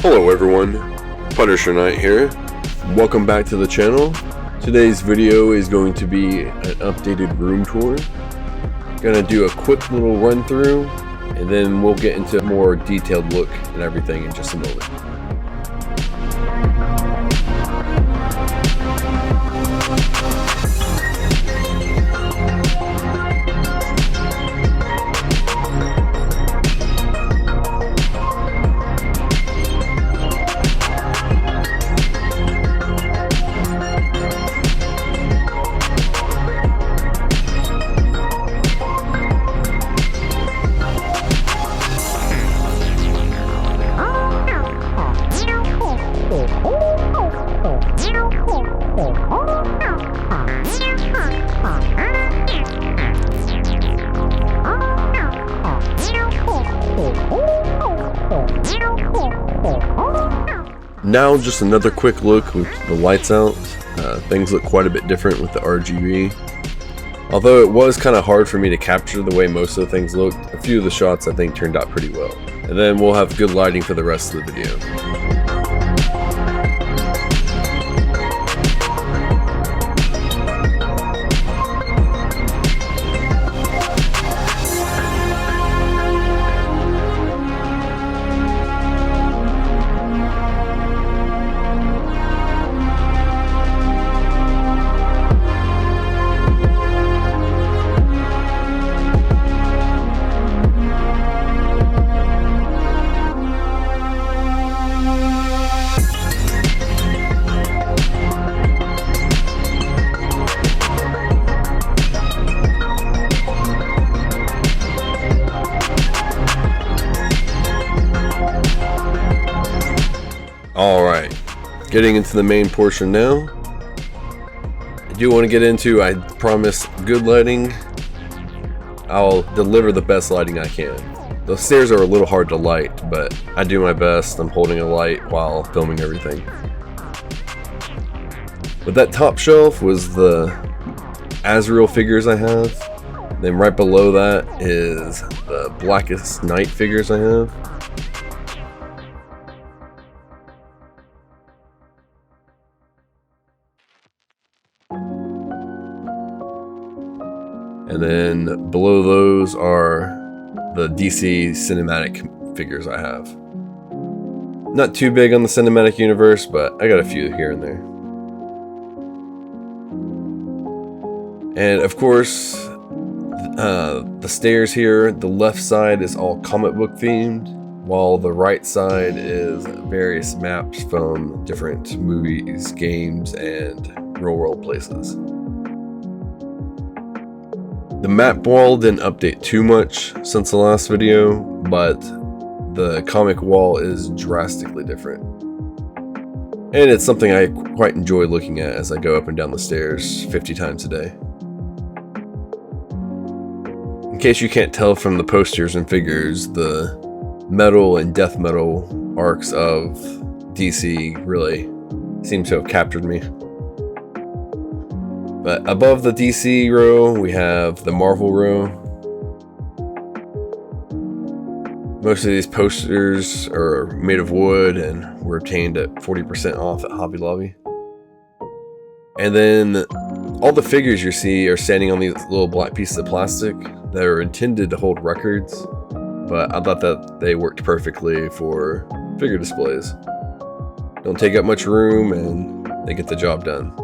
Hello everyone, Punisher Knight here. Welcome back to the channel. Today's video is going to be an updated room tour. Gonna do a quick little run through and then we'll get into a more detailed look and everything in just a moment. Now just another quick look with the lights out. Things look quite a bit different with the RGB. Although it was kind of hard for me to capture the way most of the things looked, a few of the shots I think turned out pretty well. And then we'll have good lighting for the rest of the video. Alright, getting into the main portion now. I do want to get into, I promise, good lighting. I'll deliver the best lighting I can. The stairs are a little hard to light, but I do my best. I'm holding a light while filming everything. But that top shelf was the Azrael figures I have. Then right below that is the Blackest Night figures I have. And then below those are the DC cinematic figures I have. Not too big on the cinematic universe, but I got a few here and there. And of course, the stairs here, the left side is all comic book themed, while the right side is various maps from different movies, games, and real world places. The map wall didn't update too much since the last video, but the comic wall is drastically different. And it's something I quite enjoy looking at as I go up and down the stairs 50 times a day. In case you can't tell from the posters and figures, the metal and death metal arcs of DC really seem to have captured me. But above the DC row, we have the Marvel row. Most of these posters are made of wood and were obtained at 40% off at Hobby Lobby. And then all the figures you see are standing on these little black pieces of plastic that are intended to hold records, but I thought that they worked perfectly for figure displays. Don't take up much room and they get the job done.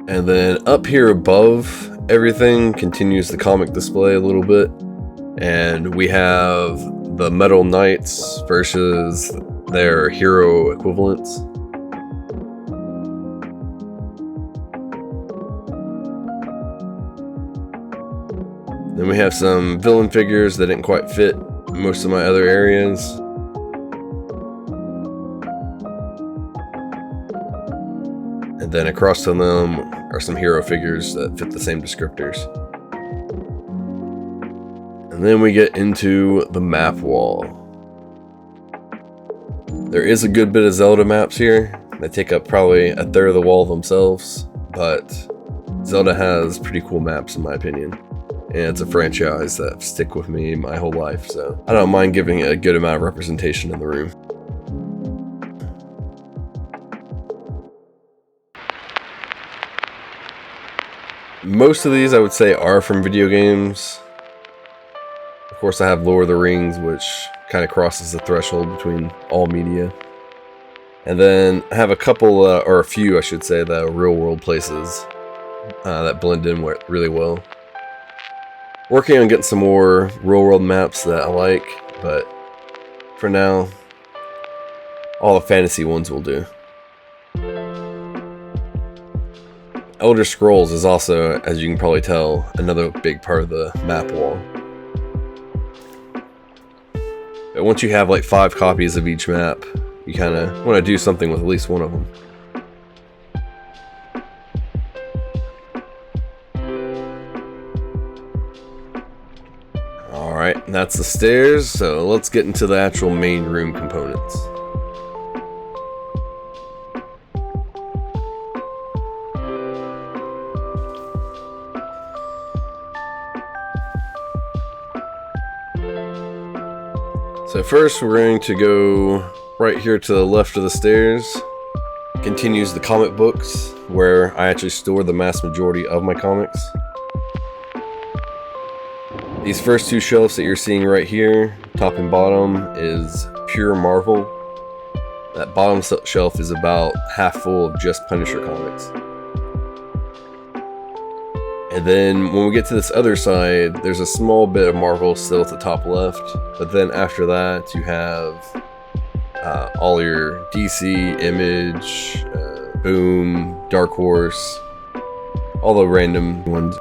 And then up here above everything continues the comic display a little bit. And we have the Metal Knights versus their hero equivalents. Then we have some villain figures that didn't quite fit most of my other areas. And then across from them are some hero figures that fit the same descriptors. And then we get into the map wall. There is a good bit of Zelda maps here, They take up probably a third of the wall themselves, but Zelda has pretty cool maps in my opinion. And it's a franchise that stick with me my whole life, so I don't mind giving it a good amount of representation in the room. Most of these I would say are from video games. Of course I have Lord of the Rings, which kind of crosses the threshold between all media. And then I have a couple, or a few I should say, that are real world places that blend in really well. Working on getting some more real world maps that I like, but for now, all the fantasy ones will do. Elder Scrolls is also, as you can probably tell, another big part of the map wall. But once you have like 5 copies of each map, you kind of want to do something with at least one of them. Alright, that's the stairs, so let's get into the actual main room components. So first we're going to go right here to the left of the stairs. Continues the comic books, where I actually store the vast majority of my comics. These first 2 shelves that you're seeing right here, top and bottom, is pure Marvel. That bottom shelf is about half full of just Punisher comics. And then when we get to this other side, there's a small bit of Marvel still at the top left. But then after that, you have all your DC, Image, Boom, Dark Horse, all the random ones.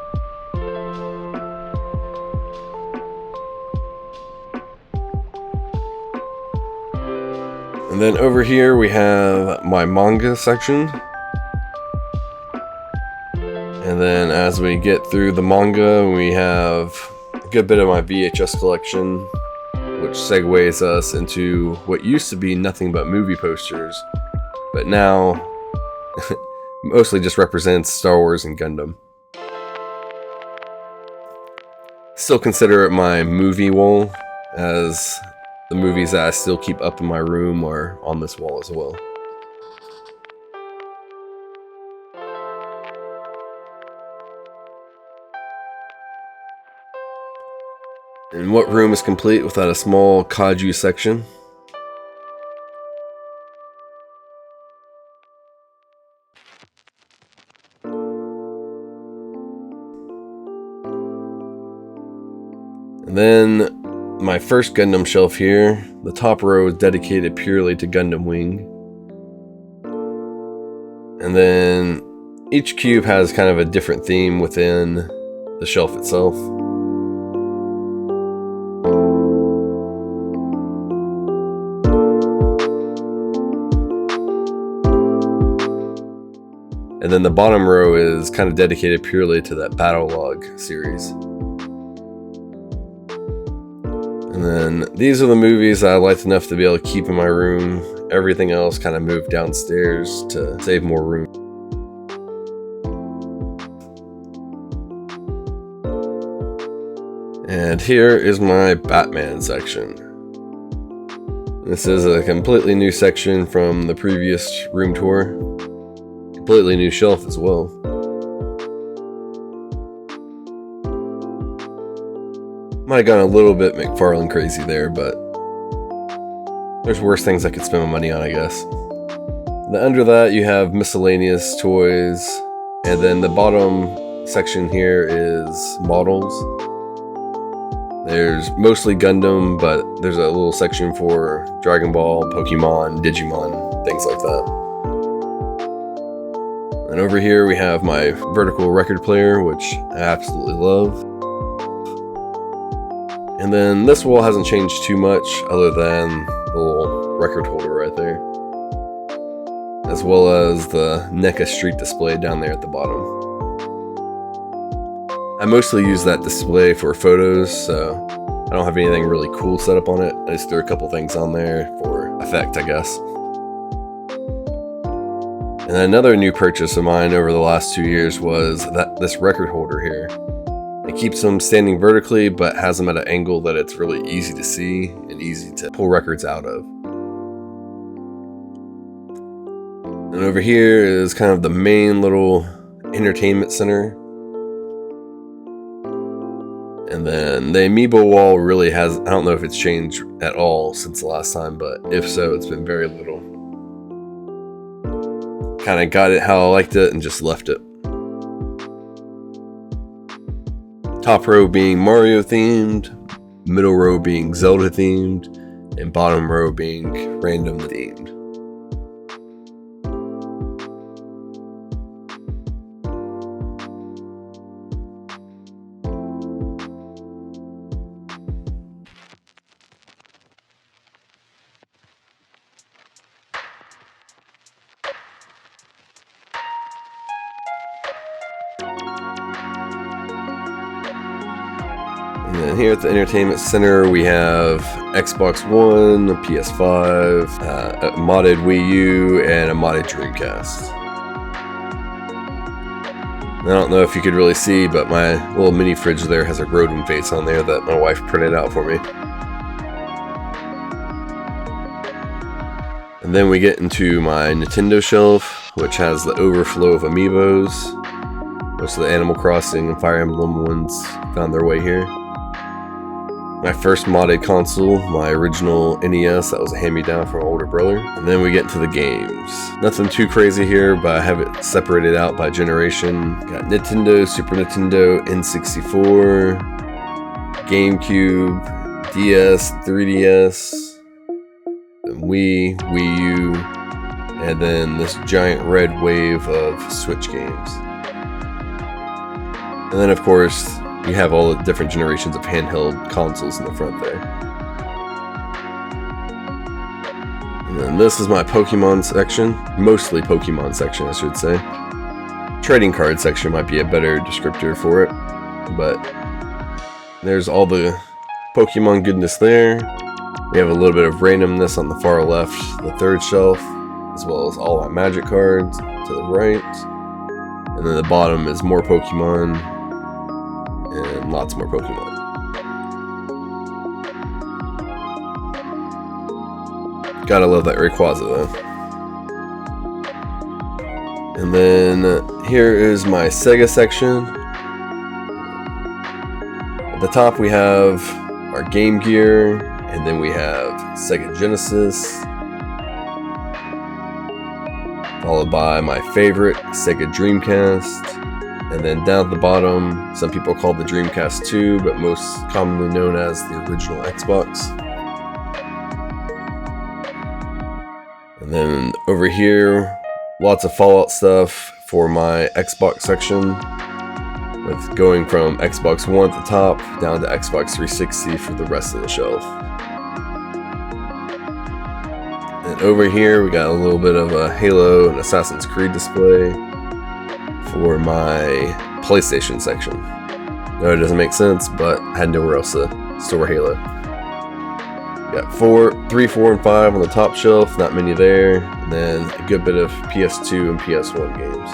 And then over here we have my manga section. And then as we get through the manga, we have a good bit of my VHS collection, which segues us into what used to be nothing but movie posters, but now mostly just represents Star Wars and Gundam. Still consider it my movie wall, as the movies that I still keep up in my room are on this wall as well. And what room is complete without a small kaiju section? And then my first Gundam shelf here, the top row is dedicated purely to Gundam Wing. And then each cube has kind of a different theme within the shelf itself. And then the bottom row is kind of dedicated purely to that Battle Log series. And then these are the movies that I liked enough to be able to keep in my room. Everything else kind of moved downstairs to save more room. And here is my Batman section. This is a completely new section from the previous room tour. Completely new shelf as well. Might have gone a little bit McFarlane crazy there, but there's worse things I could spend my money on, I guess. Then under that you have miscellaneous toys, and then the bottom section here is models. There's mostly Gundam, but there's a little section for Dragon Ball, Pokemon, Digimon, things like that. And over here we have my vertical record player, which I absolutely love. And then this wall hasn't changed too much other than the little record holder right there, as well as the NECA Street display down there at the bottom. I mostly use that display for photos, so I don't have anything really cool set up on it. I just threw a couple things on there for effect, I guess. And another new purchase of mine over the last 2 years was this record holder here. It keeps them standing vertically, but has them at an angle that it's really easy to see and easy to pull records out of. And over here is kind of the main little entertainment center. And then the amiibo wall really has, I don't know if it's changed at all since the last time, but if so, it's been very little. Kind of got it how I liked it and just left it. Top row being Mario themed, middle row being Zelda themed, and bottom row being random themed. And then here at the entertainment center, we have Xbox One, a PS5, a modded Wii U, and a modded Dreamcast. I don't know if you could really see, but my little mini fridge there has a Rodin face on there that my wife printed out for me. And then we get into my Nintendo shelf, which has the overflow of amiibos. Most of the Animal Crossing and Fire Emblem ones found their way here. My first modded console, my original NES, that was a hand-me-down from my older brother. And then we get into the games. Nothing too crazy here, but I have it separated out by generation. Got Nintendo, Super Nintendo, N64, GameCube, DS, 3DS, Wii, Wii U, and then this giant red wave of Switch games. And then of course, you have all the different generations of handheld consoles in the front there. And then this is my Pokemon section, mostly Pokemon section I should say. Trading card section might be a better descriptor for it, but there's all the Pokemon goodness there. We have a little bit of randomness on the far left, the third shelf, as well as all my magic cards to the right. And then the bottom is more Pokemon and lots more Pokemon. Gotta love that Rayquaza though. And then here is my Sega section. At the top we have our Game Gear, and then we have Sega Genesis, followed by my favorite Sega Dreamcast, and then down at the bottom, some people call the Dreamcast 2, but most commonly known as the original Xbox. And then over here, lots of Fallout stuff for my Xbox section, with going from Xbox One at the top down to Xbox 360 for the rest of the shelf. And over here we got a little bit of a Halo and Assassin's Creed display for my PlayStation section. No, it doesn't make sense, but I had nowhere else to store Halo. We got 3, 4, and 5 on the top shelf, not many there, and then a good bit of PS2 and PS1 games.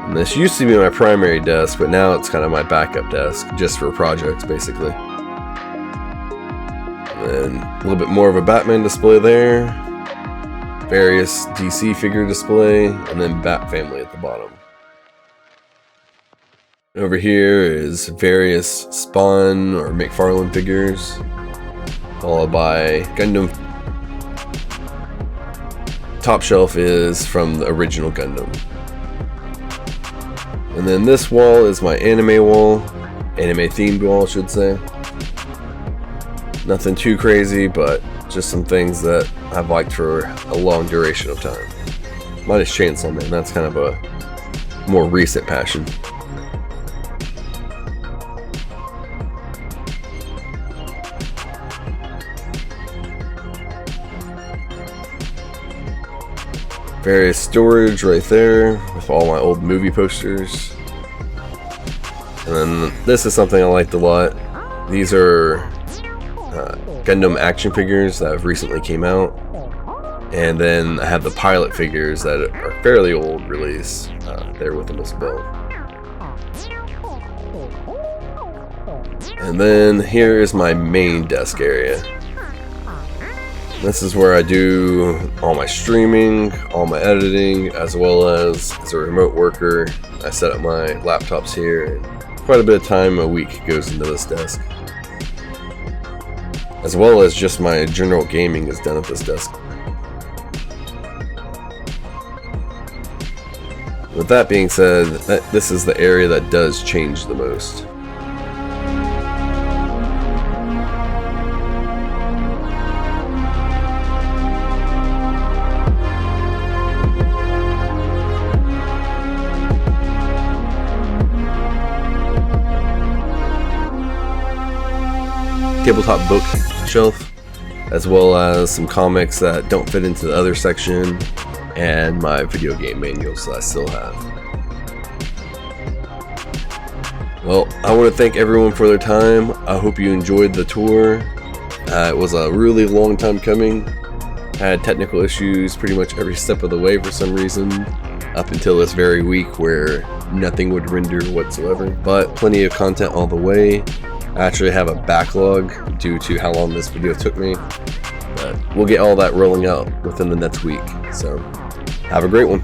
And this used to be my primary desk, but now it's kind of my backup desk, just for projects, basically. And then a little bit more of a Batman display there, various DC figure display, and then Bat Family at the bottom. Over here is various Spawn or McFarlane figures, followed by Gundam. Top shelf is from the original Gundam. And then this wall is my anime wall, anime themed wall I should say. Nothing too crazy, but just some things that I've liked for a long duration of time. Minus Chainsaw Man, that's kind of a more recent passion. Various storage right there with all my old movie posters. And then this is something I liked a lot. These are Gundam action figures that have recently came out. And then I have the pilot figures that are fairly old release there with them as well. And then here is my main desk area. This is where I do all my streaming, all my editing, as well as a remote worker. I set up my laptops here, and quite a bit of time a week goes into this desk. As well as just my general gaming is done at this desk. With that being said, this is the area that does change the most. Tabletop bookshelf, as well as some comics that don't fit into the other section, and my video game manuals that I still have. Well, I want to thank everyone for their time. I hope you enjoyed the tour. It was a really long time coming. I had technical issues pretty much every step of the way for some reason, up until this very week where nothing would render whatsoever, but plenty of content all the way. I actually have a backlog due to how long this video took me, but we'll get all that rolling out within the next week. So have a great one.